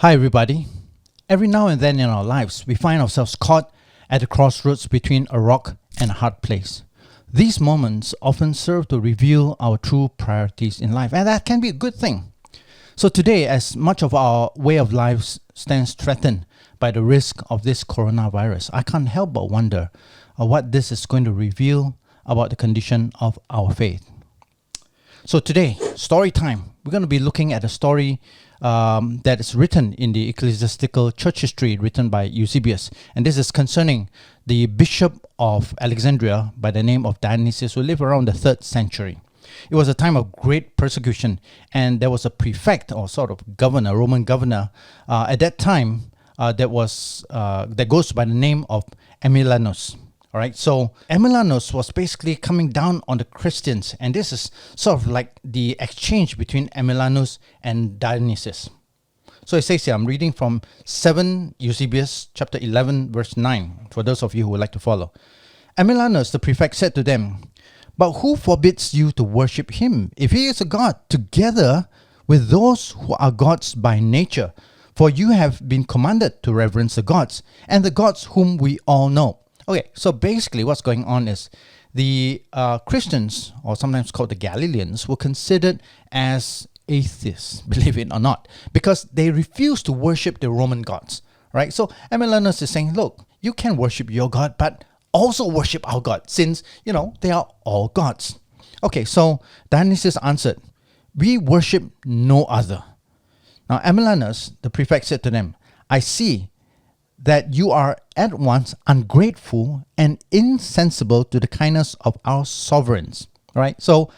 Hi, everybody. Every now and then in our lives, we find ourselves caught at the crossroads between a rock and a hard place. These moments often serve to reveal our true priorities in life, and that can be a good thing. So, today, as much of our way of life stands threatened by the risk of this coronavirus, I can't help but wonder what this is going to reveal about the condition of our faith. So today, story time. We're going to be looking at a story that is written in the ecclesiastical church history written by Eusebius. And this is concerning the bishop of Alexandria by the name of Dionysius, who lived around the 3rd century. It was a time of great persecution, and there was a prefect or sort of governor, Roman governor, at that time that goes by the name of Aemilianus. All right, so Aemilianus was basically coming down on the Christians, and this is sort of like the exchange between Aemilianus and Dionysius. So it says here, I'm reading from 7 Eusebius chapter 11 verse 9, for those of you who would like to follow. Aemilianus the prefect said to them, "But who forbids you to worship him, if he is a god, together with those who are gods by nature? For you have been commanded to reverence the gods, and the gods whom we all know." Okay, so basically what's going on is the Christians, or sometimes called the Galileans, were considered as atheists, believe it or not, because they refused to worship the Roman gods, right? So Aemilianus is saying, look, you can worship your God, but also worship our God, since, they are all gods. Okay, so Dionysius answered, "We worship no other." Now Aemilianus, the prefect, said to them, "I see that you are at once ungrateful and insensible to the kindness of our sovereigns." Right? So,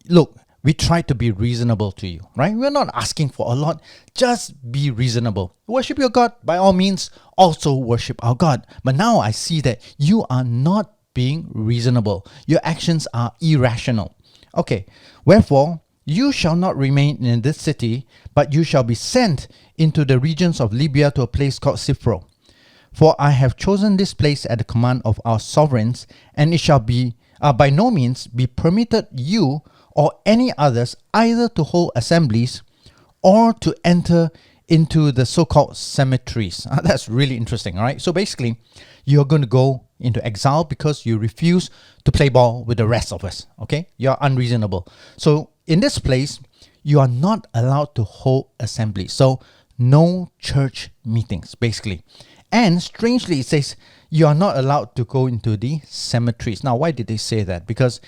look, we try to be reasonable to you, right? We're not asking for a lot. Just be reasonable. Worship your God. By all means, also worship our God. But now I see that you are not being reasonable. Your actions are irrational. Okay, wherefore, you shall not remain in this city, but you shall be sent into the regions of Libya to a place called Cyphro. For I have chosen this place at the command of our sovereigns, and it shall be by no means be permitted you or any others either to hold assemblies or to enter into the so-called cemeteries. That's really interesting, all right? So basically, you're going to go into exile because you refuse to play ball with the rest of us, okay? You're unreasonable. So in this place, you are not allowed to hold assemblies. So no church meetings, basically. And strangely, it says you are not allowed to go into the cemeteries. Now, why did they say that? Because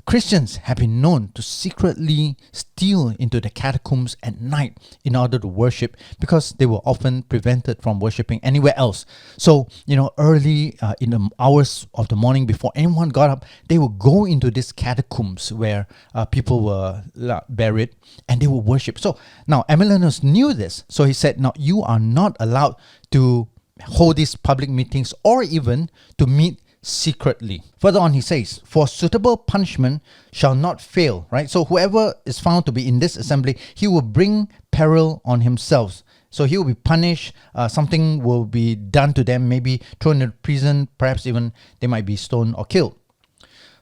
Christians have been known to secretly steal into the catacombs at night in order to worship, because they were often prevented from worshiping anywhere else. So, early in the hours of the morning before anyone got up, they would go into these catacombs where people were buried, and they would worship. So now Aemilianus knew this. So he said, "Now you are not allowed to hold these public meetings or even to meet secretly." Further on, he says, "For suitable punishment shall not fail," right? So whoever is found to be in this assembly, he will bring peril on himself. So he will be punished. Something will be done to them, maybe thrown into prison, perhaps even they might be stoned or killed.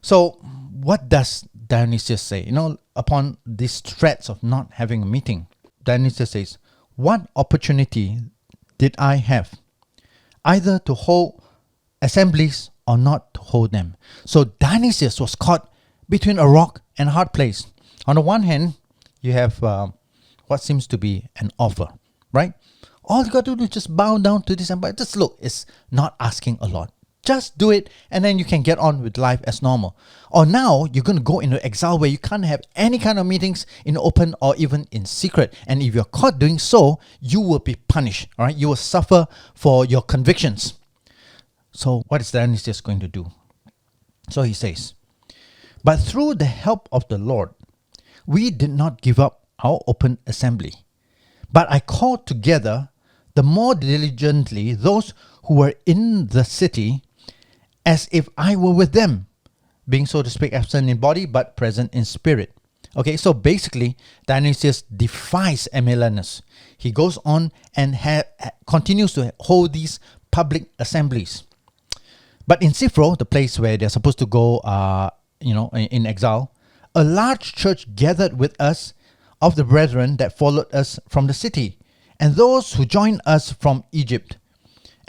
So what does Dionysius say? Upon these threats of not having a meeting, Dionysius says, "What opportunity did I have either to hold assemblies or not to hold them?" So Dionysius was caught between a rock and a hard place. On the one hand, you have what seems to be an offer, right? All you got to do is just bow down to this empire. Just look, it's not asking a lot. Just do it, and then you can get on with life as normal. Or now you're going to go into exile where you can't have any kind of meetings in open or even in secret. And if you're caught doing so, you will be punished. All right, you will suffer for your convictions. So what is Dionysius going to do? So he says, "But through the help of the Lord, we did not give up our open assembly, but I called together the more diligently those who were in the city, as if I were with them, being, so to speak, absent in body, but present in spirit." Okay, so basically, Dionysius defies Aemilianus. He goes on and continues to hold these public assemblies. But in Cyphro, the place where they're supposed to go, in exile, a large church gathered with us of the brethren that followed us from the city, and those who joined us from Egypt.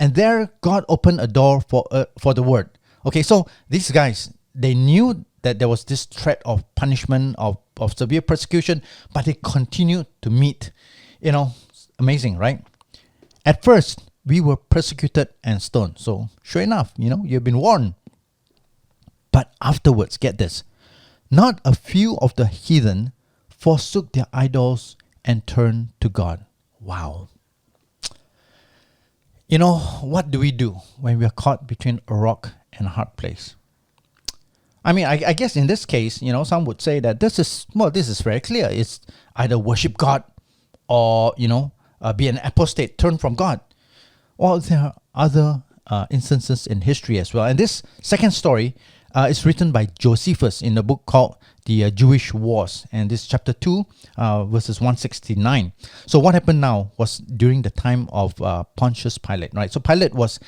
And there God opened a door for the word. Okay, so these guys, they knew that there was this threat of punishment, of severe persecution, but they continued to meet. Amazing, right? At first, we were persecuted and stoned. So sure enough, you've been warned. But afterwards, get this, not a few of the heathen forsook their idols and turned to God. Wow. What do we do when we are caught between a rock and a hard place? I mean, I guess in this case, some would say that this is very clear. It's either worship God or, be an apostate, turn from God. Well, there are other instances in history as well. And this second story is written by Josephus in a book called The Jewish Wars. And this chapter 2, verses 169. So what happened now was during the time of Pontius Pilate, right? So Pilate was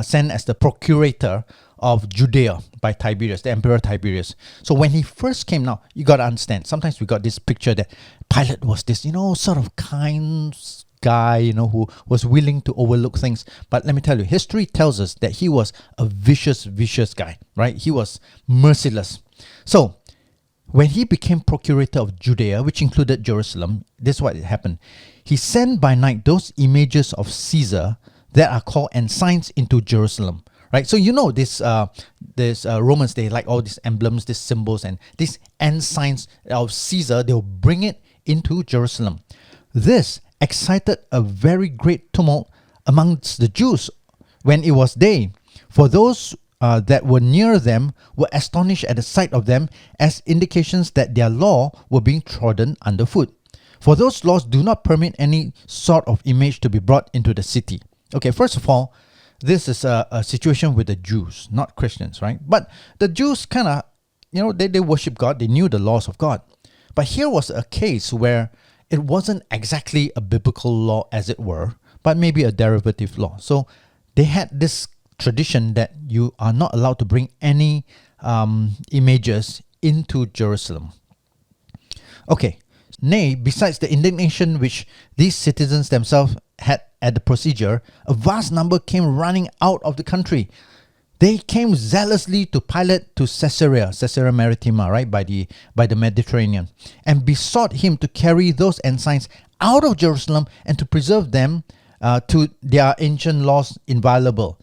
sent as the procurator of Judea by Tiberius, the Emperor Tiberius. So when he first came, now you got to understand, sometimes we got this picture that Pilate was this, sort of kind guy, who was willing to overlook things. But let me tell you, history tells us that he was a vicious guy, right? He was merciless. So when he became procurator of Judea, which included Jerusalem, this is what happened. He sent by night those images of Caesar that are called ensigns into Jerusalem. Right, so this Romans, they like all these emblems, these symbols, and these ensigns of Caesar. They'll bring it into Jerusalem. This excited a very great tumult amongst the Jews when it was day. For those that were near them were astonished at the sight of them, as indications that their law were being trodden underfoot. For those laws do not permit any sort of image to be brought into the city. Okay, first of all, this is a situation with the Jews, not Christians, right? But the Jews kind of, they worship God. They knew the laws of God. But here was a case where it wasn't exactly a biblical law, as it were, but maybe a derivative law. So they had this tradition that you are not allowed to bring any images into Jerusalem. Okay, nay, besides the indignation which these citizens themselves had at the procedure, a vast number came running out of the country. They came zealously to Pilate to Caesarea Maritima, right, by the Mediterranean, and besought him to carry those ensigns out of Jerusalem and to preserve them to their ancient laws inviolable.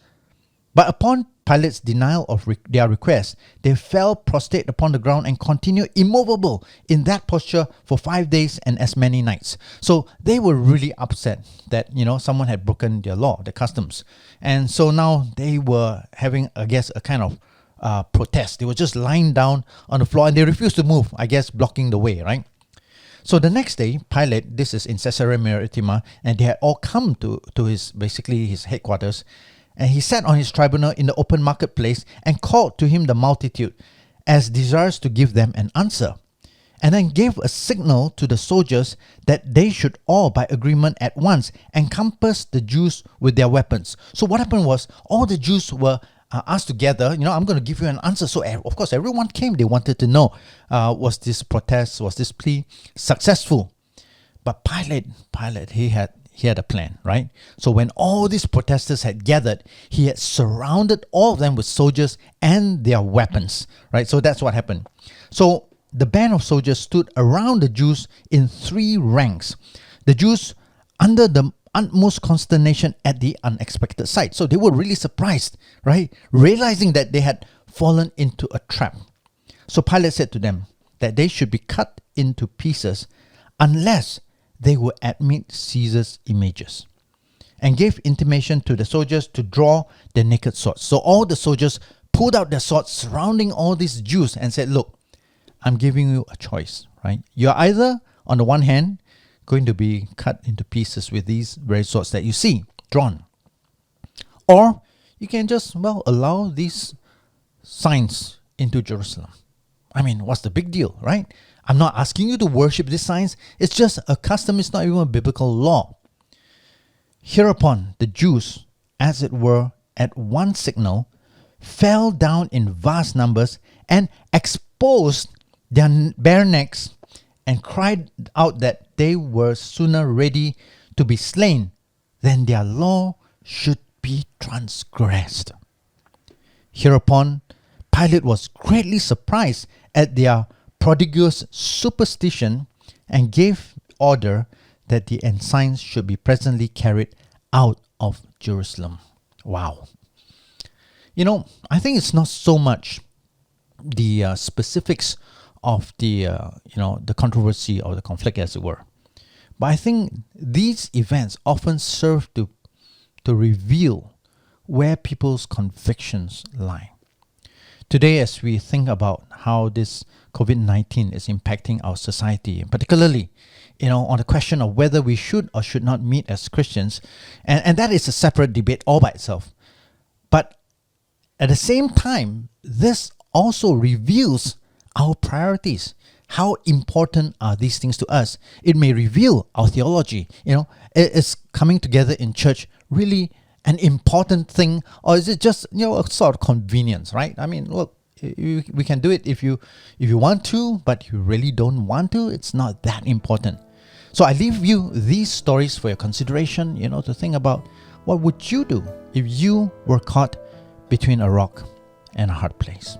But upon Pilate's denial of their request, they fell prostrate upon the ground and continued immovable in that posture for 5 days and as many nights. So they were really upset that, someone had broken their law, the customs. And so now they were having, I guess, a kind of protest. They were just lying down on the floor and they refused to move, I guess, blocking the way, right? So the next day, Pilate, this is in Caesarea Maritima, and they had all come to his headquarters. And he sat on his tribunal in the open marketplace and called to him the multitude, as desirous to give them an answer, and then gave a signal to the soldiers that they should all, by agreement at once, encompass the Jews with their weapons. So what happened was, all the Jews were asked together, I'm going to give you an answer. So of course, everyone came. They wanted to know, was this protest, was this plea successful? But Pilate, he had a plan, right? So when all these protesters had gathered, he had surrounded all of them with soldiers and their weapons, right? So that's what happened. So the band of soldiers stood around the Jews in 3 ranks. The Jews under the utmost consternation at the unexpected sight. So they were really surprised, right? Realizing that they had fallen into a trap. So Pilate said to them that they should be cut into pieces unless they would admit Caesar's images, and gave intimation to the soldiers to draw their naked swords. So all the soldiers pulled out their swords surrounding all these Jews and said, look, I'm giving you a choice, right? You're either, on the one hand, going to be cut into pieces with these very swords that you see drawn, or you can just, allow these signs into Jerusalem. I mean, what's the big deal, right? I'm not asking you to worship these signs. It's just a custom. It's not even a biblical law. Hereupon, the Jews, as it were, at one signal, fell down in vast numbers and exposed their bare necks and cried out that they were sooner ready to be slain, then their law should be transgressed. Hereupon, Pilate was greatly surprised at their prodigious superstition and gave order that the ensigns should be presently carried out of Jerusalem. Wow. I think it's not so much the specifics of the controversy or the conflict, as it were. But I think these events often serve to reveal where people's convictions lie. Today, as we think about how this COVID-19 is impacting our society, and particularly, on the question of whether we should or should not meet as Christians, and that is a separate debate all by itself. But at the same time, this also reveals our priorities. How important are these things to us? It may reveal our theology. Is coming together in church really an important thing, or is it just a sort of convenience, right? I mean, look, we can do it if you want to, but you really don't want to. It's not that important. So I leave you these stories for your consideration. To think about, what would you do if you were caught between a rock and a hard place?